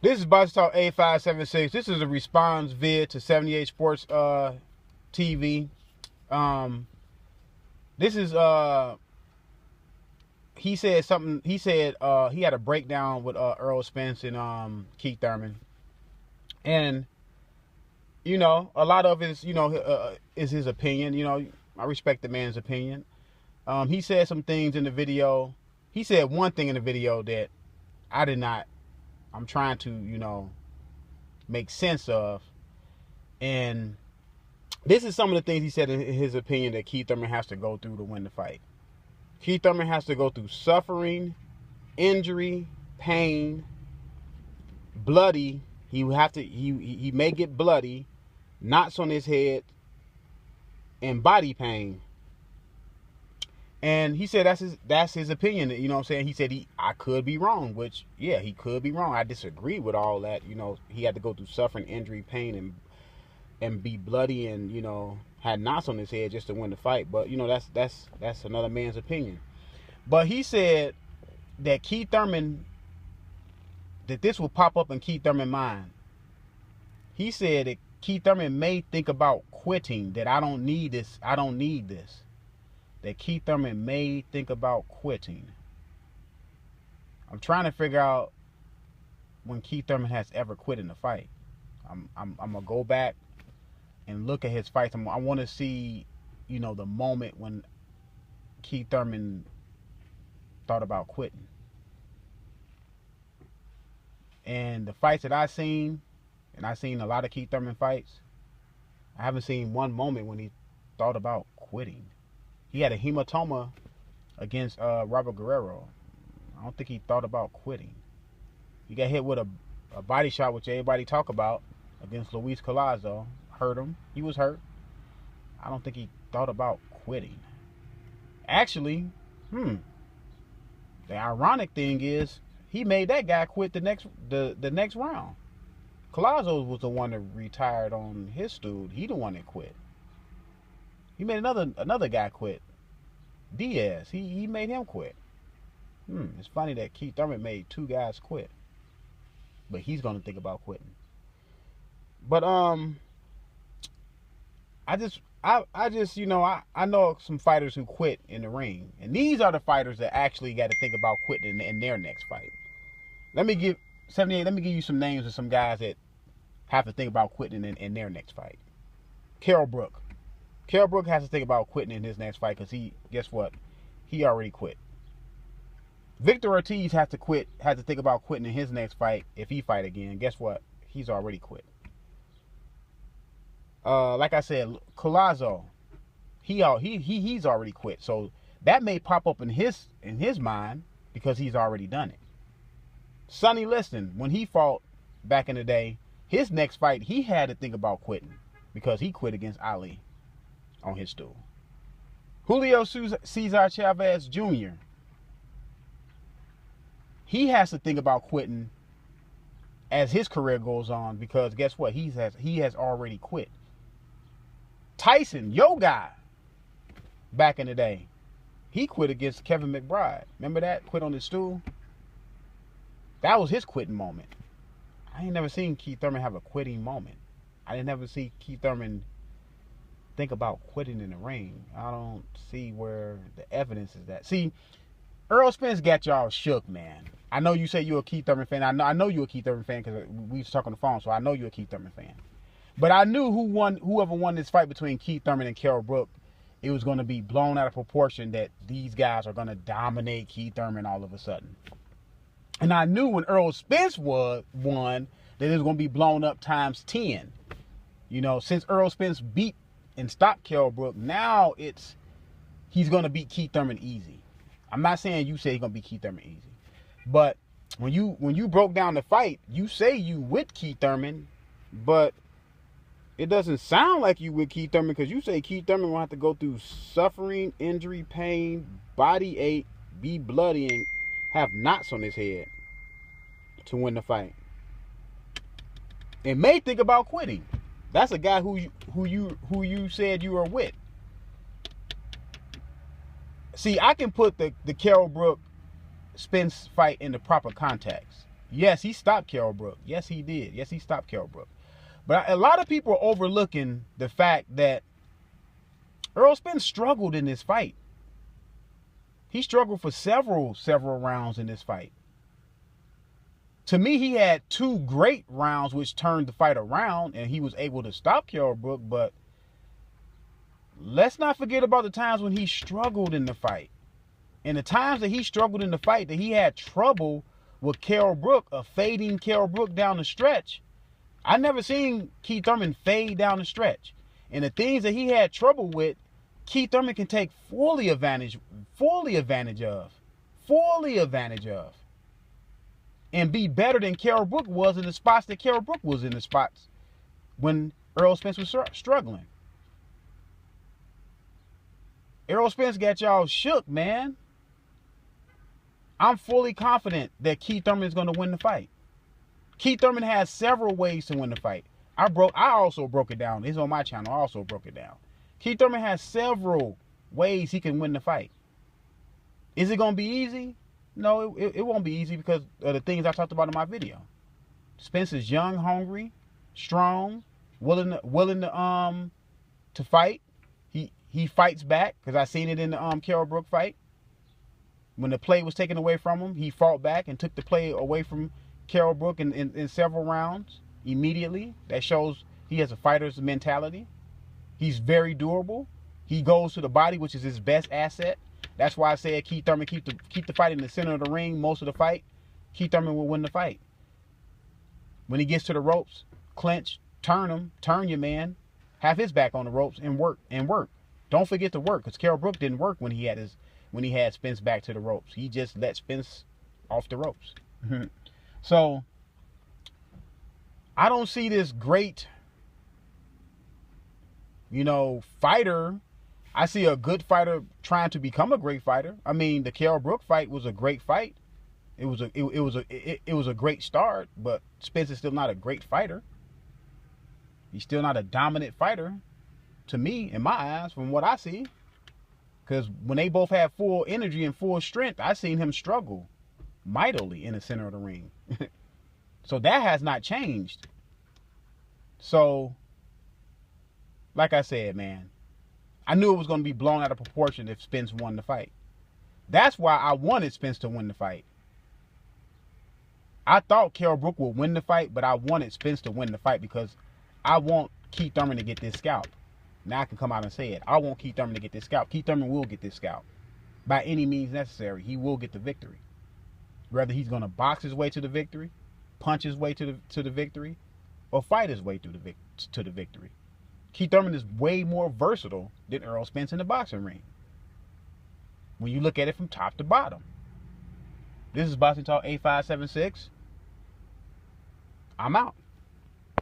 This is Box Talk 8576. This is a response vid to 78 Sports TV. This is he said something. He said he had a breakdown with Earl Spence and Keith Thurman, and you know, a lot of his is his opinion. You know, I respect the man's opinion. He said some things in the video. He said one thing in the video that I did not. I'm trying to, make sense of. And this is some of the things he said in his opinion that Keith Thurman has to go through to win the fight. Keith Thurman has to go through suffering, injury, pain, bloody. He may get bloody, knots on his head, and body pain. And he said that's his opinion. You know what I'm saying? He said I could be wrong, which, yeah, he could be wrong. I disagree with all that. He had to go through suffering, injury, pain, and be bloody and, had knots on his head just to win the fight. But, that's another man's opinion. But he said that Keith Thurman, that this will pop up in Keith Thurman's mind. He said that Keith Thurman may think about quitting, that I don't need this. That Keith Thurman may think about quitting. I'm trying to figure out when Keith Thurman has ever quit in a fight. I'm gonna go back and look at his fights. I want to see, the moment when Keith Thurman thought about quitting. And the fights that I've seen, and I've seen a lot of Keith Thurman fights, I haven't seen one moment when he thought about quitting. He had a hematoma against Robert Guerrero. I don't think he thought about quitting. He got hit with a body shot, which everybody talk about, against Luis Collazo. Hurt him. He was hurt. I don't think he thought about quitting. Actually, the ironic thing is he made that guy quit the next round. Collazo was the one that retired on his dude. He the one that quit. He made another guy quit. Diaz. He made him quit. It's funny that Keith Thurman made two guys quit. But he's gonna think about quitting. But I just I know some fighters who quit in the ring. And these are the fighters that actually got to think about quitting in their next fight. Let me give you some names of some guys that have to think about quitting in their next fight. Kell Brook. Kell Brook has to think about quitting in his next fight because guess what? He already quit. Victor Ortiz has to think about quitting in his next fight if he fight again. Guess what? He's already quit. Like I said, Collazo, he's already quit. So that may pop up in his mind because he's already done it. Sonny Liston, when he fought back in the day, his next fight he had to think about quitting because he quit against Ali on his stool. Julio Cesar Chavez Jr., he has to think about quitting as his career goes on because guess what? He has already quit. Tyson, your guy, back in the day, he quit against Kevin McBride. Remember that? Quit on his stool? That was his quitting moment. I ain't never seen Keith Thurman have a quitting moment. I didn't ever see Keith Thurman think about quitting in the ring. I don't see where the evidence is that. See, Earl Spence got y'all shook, man. I know you say you're a Keith Thurman fan. I know you're a Keith Thurman fan because we was talking on the phone, so I know you're a Keith Thurman fan. But I knew whoever won this fight between Keith Thurman and Kell Brook, it was going to be blown out of proportion that these guys are going to dominate Keith Thurman all of a sudden. And I knew when Earl Spence won that it was going to be blown up times 10. Since Earl Spence beat and stopped Kell Brook, now he's going to beat Keith Thurman easy. I'm not saying you say he's going to beat Keith Thurman easy. But when you broke down the fight, you say you with Keith Thurman, but it doesn't sound like you with Keith Thurman because you say Keith Thurman will have to go through suffering, injury, pain, body ache, be bloody, and have knots on his head to win the fight. And may think about quitting. That's a guy who you said you were with. See, I can put the Kell Brook Spence fight in the proper context. Yes, he stopped Kell Brook. Yes, he did. Yes, he stopped Kell Brook. But a lot of people are overlooking the fact that Errol Spence struggled in this fight. He struggled for several rounds in this fight. To me, he had 2 great rounds which turned the fight around, and he was able to stop Kell Brook. But let's not forget about the times when he struggled in the fight. And the times that he struggled in the fight, that he had trouble with Kell Brook, fading Kell Brook down the stretch. I never seen Keith Thurman fade down the stretch. And the things that he had trouble with, Keith Thurman can take fully advantage of. And be better than Kell Brook was in the spots that Kell Brook was in the spots when Errol Spence was struggling. Errol Spence got y'all shook, man. I'm fully confident that Keith Thurman is going to win the fight. Keith Thurman has several ways to win the fight. I also broke it down. It's on my channel. I also broke it down. Keith Thurman has several ways he can win the fight. Is it going to be easy? No, it won't be easy because of the things I talked about in my video. Spence is young, hungry, strong, willing to fight. He fights back, because I seen it in the Kell Brook fight. When the play was taken away from him, he fought back and took the play away from Kell Brook in several rounds immediately. That shows he has a fighter's mentality. He's very durable. He goes to the body, which is his best asset. That's why I said Keith Thurman keep the fight in the center of the ring most of the fight. Keith Thurman will win the fight. When he gets to the ropes, clinch, turn your man, have his back on the ropes and work. Don't forget to work, because Kell Brook didn't work when he had Spence back to the ropes. He just let Spence off the ropes. So I don't see this great, fighter. I see a good fighter trying to become a great fighter. I mean, the Kell Brook fight was a great fight. It was a great start, but Spence is still not a great fighter. He's still not a dominant fighter, to me, in my eyes, from what I see. Because when they both had full energy and full strength, I seen him struggle mightily in the center of the ring. So that has not changed. So, like I said, man, I knew it was going to be blown out of proportion if Spence won the fight. That's why I wanted Spence to win the fight. I thought Kell Brook would win the fight, but I wanted Spence to win the fight because I want Keith Thurman to get this scalp. Now I can come out and say it. I want Keith Thurman to get this scalp. Keith Thurman will get this scalp. By any means necessary, he will get the victory. Whether he's going to box his way to the victory, punch his way to the victory, or fight his way to the victory. Keith Thurman is way more versatile than Errol Spence in the boxing ring, when you look at it from top to bottom. This is Boxing Talk 8576. I'm out.